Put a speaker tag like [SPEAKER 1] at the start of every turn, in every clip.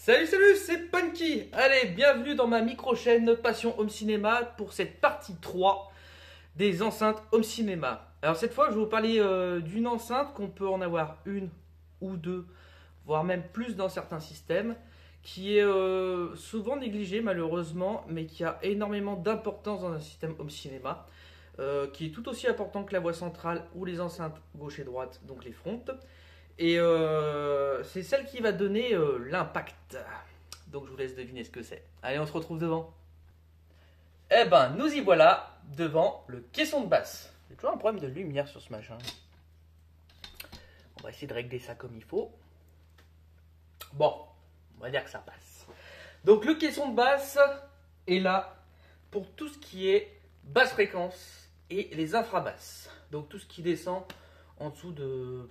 [SPEAKER 1] Salut, salut, c'est Punky. Allez, bienvenue dans ma micro-chaîne Passion Home Cinéma pour cette partie 3 des enceintes Home Cinéma. Alors cette fois, je vais vous parler d'une enceinte qu'on peut en avoir une ou deux, voire même plus dans certains systèmes, qui est souvent négligée malheureusement, mais qui a énormément d'importance dans un système Home Cinéma, qui est tout aussi important que la voie centrale ou les enceintes gauche et droite, donc les frontes. Et c'est celle qui va donner l'impact. Donc je vous laisse deviner ce que c'est. Allez, on se retrouve devant. Eh ben, nous y voilà devant le caisson de basse. J'ai toujours un problème de lumière sur ce machin. On va essayer de régler ça comme il faut. Bon, on va dire que ça passe. Donc le caisson de basse est là pour tout ce qui est basse fréquence et les infrabasses. Donc tout ce qui descend en dessous de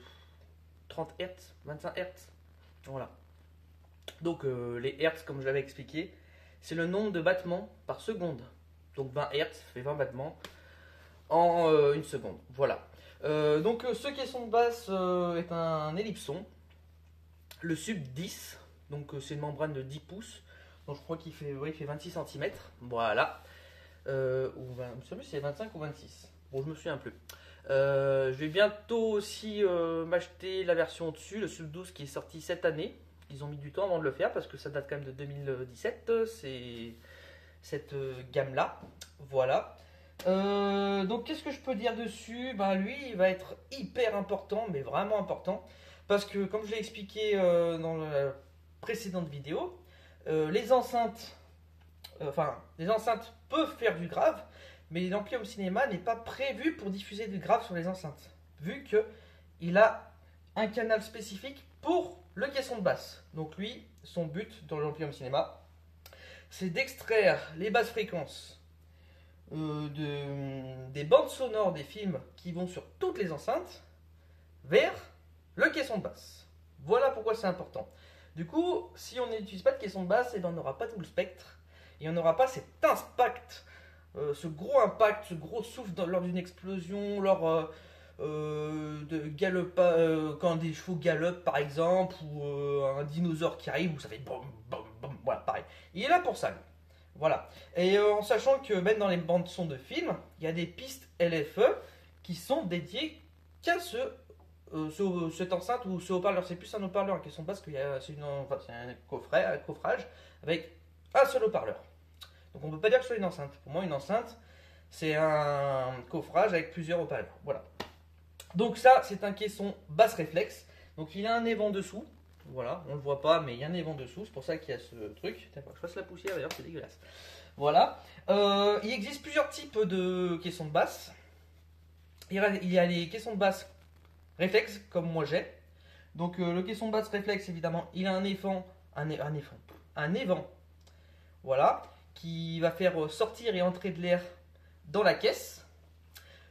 [SPEAKER 1] 30 Hz, 25 Hz. Voilà. Donc les Hertz, comme je l'avais expliqué, c'est le nombre de battements par seconde. Donc 20 Hz fait 20 battements en une seconde. Voilà. Donc ce caisson de basse est un ellipson. Le sub 10. Donc c'est une membrane de 10 pouces. Donc je crois qu'il fait, il fait 26 cm. Voilà. Ou 20, je sais plus si c'est 25 ou 26. Bon, je me souviens plus. Je vais bientôt aussi m'acheter la version au-dessus, le sub 12 qui est sorti cette année. Ils ont mis du temps avant de le faire parce que ça date quand même de 2017. C'est cette gamme-là. Voilà. Donc qu'est-ce que je peux dire dessus? Ben, lui, il va être hyper important, mais vraiment important. Parce que comme je l'ai expliqué dans la précédente vidéo, les enceintes peuvent faire du grave. Mais l'ampli Home Cinéma n'est pas prévu pour diffuser du grave sur les enceintes, vu qu'il a un canal spécifique pour le caisson de basse. Donc lui, son but dans l'ampli Home Cinéma, c'est d'extraire les basses fréquences des bandes sonores des films qui vont sur toutes les enceintes vers le caisson de basse. Voilà pourquoi c'est important. Du coup, si on n'utilise pas de caisson de basse, eh ben, on n'aura pas tout le spectre et on n'aura pas cet impact. Ce gros impact, ce gros souffle lors d'une explosion, lors quand des chevaux galopent par exemple, ou un dinosaure qui arrive, où ça fait bom bom bom, voilà, pareil. Il est là pour ça, lui. Voilà. Et en sachant que même dans les bandes son de films, il y a des pistes LFE qui sont dédiées qu'à cette enceinte ou ce haut-parleur. C'est plus un haut-parleur qui sont basse que c'est un coffrage avec un seul haut-parleur. Donc on ne peut pas dire que ce soit une enceinte. Pour moi, une enceinte, c'est un coffrage avec plusieurs haut-parleurs. Voilà. Donc ça, c'est un caisson basse réflexe. Donc il a un évent dessous. Voilà, on ne le voit pas, mais il y a un évent dessous. C'est pour ça qu'il y a ce truc. Tiens, je fasse la poussière d'ailleurs, c'est dégueulasse. Voilà. Il existe plusieurs types de caissons de basse. Il y a les caissons de basse réflexe, comme moi j'ai. Donc le caisson de basse réflexe, évidemment, il a un évent. Voilà. Qui va faire sortir et entrer de l'air dans la caisse.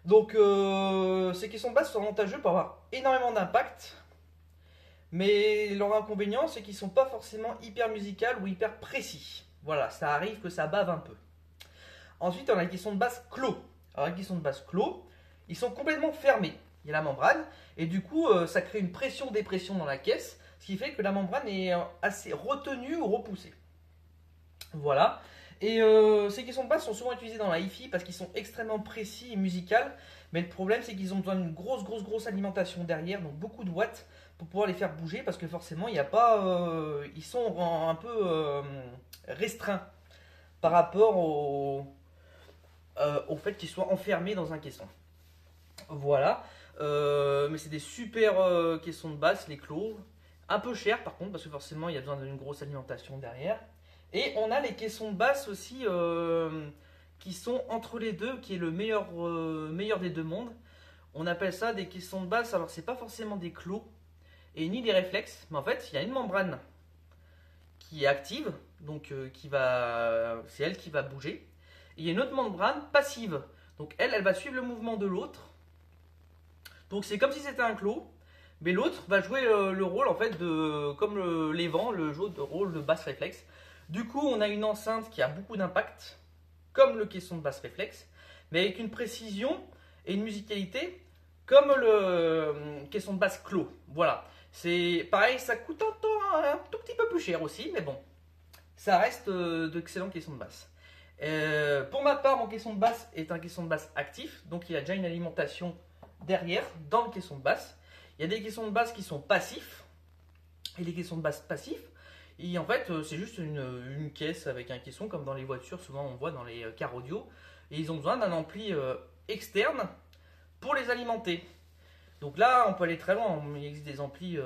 [SPEAKER 1] Donc ces caissons de basse sont avantageux pour avoir énormément d'impact, mais leur inconvénient c'est qu'ils ne sont pas forcément hyper musicales ou hyper précis. Voilà, ça arrive que ça bave un peu. Ensuite on a les caissons de basse clos. Alors les caissons de basse clos, ils sont complètement fermés. Il y a la membrane et du coup ça crée une pression-dépression dans la caisse, ce qui fait que la membrane est assez retenue ou repoussée. Voilà. Et ces caissons de basse sont souvent utilisés dans la hi-fi parce qu'ils sont extrêmement précis et musicales. Mais le problème, c'est qu'ils ont besoin d'une grosse alimentation derrière, donc beaucoup de watts pour pouvoir les faire bouger parce que forcément, il n'y a pas, ils sont un peu restreints par rapport au fait qu'ils soient enfermés dans un caisson. Voilà. Mais c'est des super caissons de basse, les clos. Un peu cher par contre parce que forcément, il y a besoin d'une grosse alimentation derrière. Et on a les caissons de basse aussi qui sont entre les deux, qui est le meilleur des deux mondes. On appelle ça des caissons de basse. Alors c'est pas forcément des clos et ni des réflexes, mais en fait il y a une membrane qui est active, donc c'est elle qui va bouger. Et il y a une autre membrane passive, donc elle va suivre le mouvement de l'autre. Donc c'est comme si c'était un clos, mais l'autre va jouer le rôle en fait comme l'évent, le jeu de rôle de basse réflexe. Du coup, on a une enceinte qui a beaucoup d'impact, comme le caisson de basse réflexe, mais avec une précision et une musicalité comme le caisson de basse clos. Voilà. C'est pareil, ça coûte un tout petit peu plus cher aussi, mais bon, ça reste d'excellentes caissons de basse. Pour ma part, mon caisson de basse est un caisson de basse actif, donc il a déjà une alimentation derrière dans le caisson de basse. Il y a des caissons de basse qui sont passifs et des caissons de basse passifs. Et en fait, c'est juste une caisse avec un caisson, comme dans les voitures, souvent on voit dans les cars audio. Et ils ont besoin d'un ampli externe pour les alimenter. Donc là, on peut aller très loin. Il existe des amplis,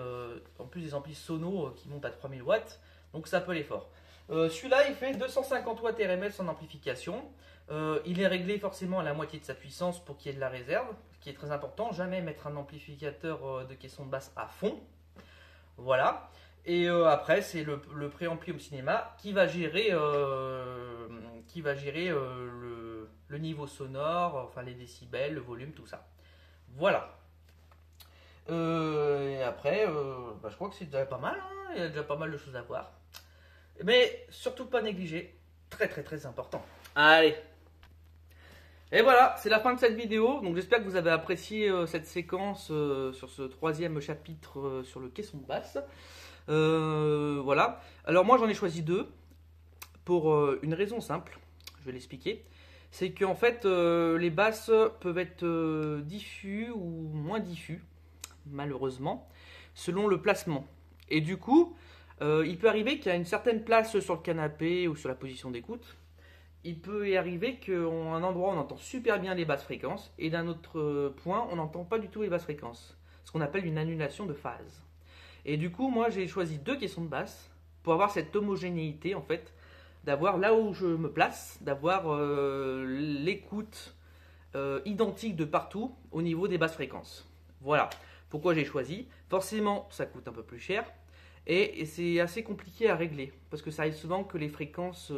[SPEAKER 1] en plus des amplis sonos qui montent à 3000 watts. Donc ça peut aller fort. Celui-là, il fait 250 watts RMS en amplification. Il est réglé forcément à la moitié de sa puissance pour qu'il y ait de la réserve, ce qui est très important. Jamais mettre un amplificateur de caisson de basse à fond. Voilà. Et après, c'est le préampli Home Cinéma qui va gérer, le niveau sonore, enfin les décibels, le volume, tout ça. Voilà. Et après, je crois que c'est déjà pas mal, hein. Il y a déjà pas mal de choses à voir. Mais surtout pas négliger, très très très important. Allez. Et voilà, c'est la fin de cette vidéo. Donc j'espère que vous avez apprécié cette séquence sur ce troisième chapitre sur le caisson de basse. Voilà. Alors moi j'en ai choisi deux pour une raison simple. Je vais l'expliquer. C'est qu'en fait les basses peuvent être diffus ou moins diffus, malheureusement, selon le placement. Et du coup, il peut arriver qu'il y a une certaine place sur le canapé ou sur la position d'écoute. Il peut y arriver qu'à un endroit on entend super bien les basses fréquences et d'un autre point on n'entend pas du tout les basses fréquences. Ce qu'on appelle une annulation de phase. Et du coup, moi j'ai choisi deux caissons de basse pour avoir cette homogénéité en fait, d'avoir là où je me place, d'avoir l'écoute identique de partout au niveau des basses fréquences. Voilà pourquoi j'ai choisi. Forcément, ça coûte un peu plus cher et c'est assez compliqué à régler parce que ça arrive souvent que les fréquences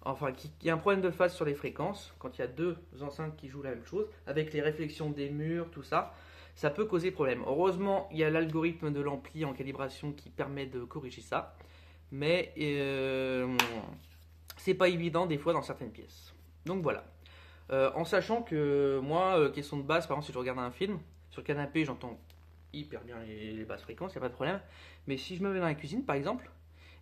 [SPEAKER 1] qu'il y a un problème de phase sur les fréquences quand il y a deux enceintes qui jouent la même chose avec les réflexions des murs, tout ça. Ça peut causer problème. Heureusement, il y a l'algorithme de l'ampli en calibration qui permet de corriger ça. Mais c'est pas évident des fois dans certaines pièces. Donc voilà. En sachant que moi, caisson de basse, par exemple, si je regarde un film, sur le canapé, j'entends hyper bien les basses fréquences, il n'y a pas de problème. Mais si je me mets dans la cuisine, par exemple,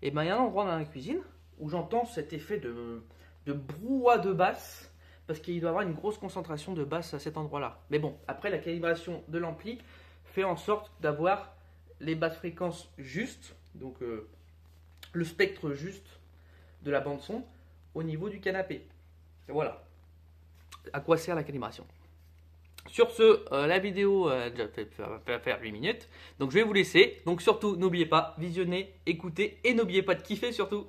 [SPEAKER 1] et ben, il y a un endroit dans la cuisine où j'entends cet effet de brouhaha de basse. Parce qu'il doit y avoir une grosse concentration de basse à cet endroit-là. Mais bon, après la calibration de l'ampli fait en sorte d'avoir les basses fréquences justes, donc le spectre juste de la bande son au niveau du canapé. Et voilà à quoi sert la calibration. Sur ce, la vidéo a déjà fait faire 8 minutes, donc je vais vous laisser. Donc surtout, n'oubliez pas, visionnez, écoutez et n'oubliez pas de kiffer surtout.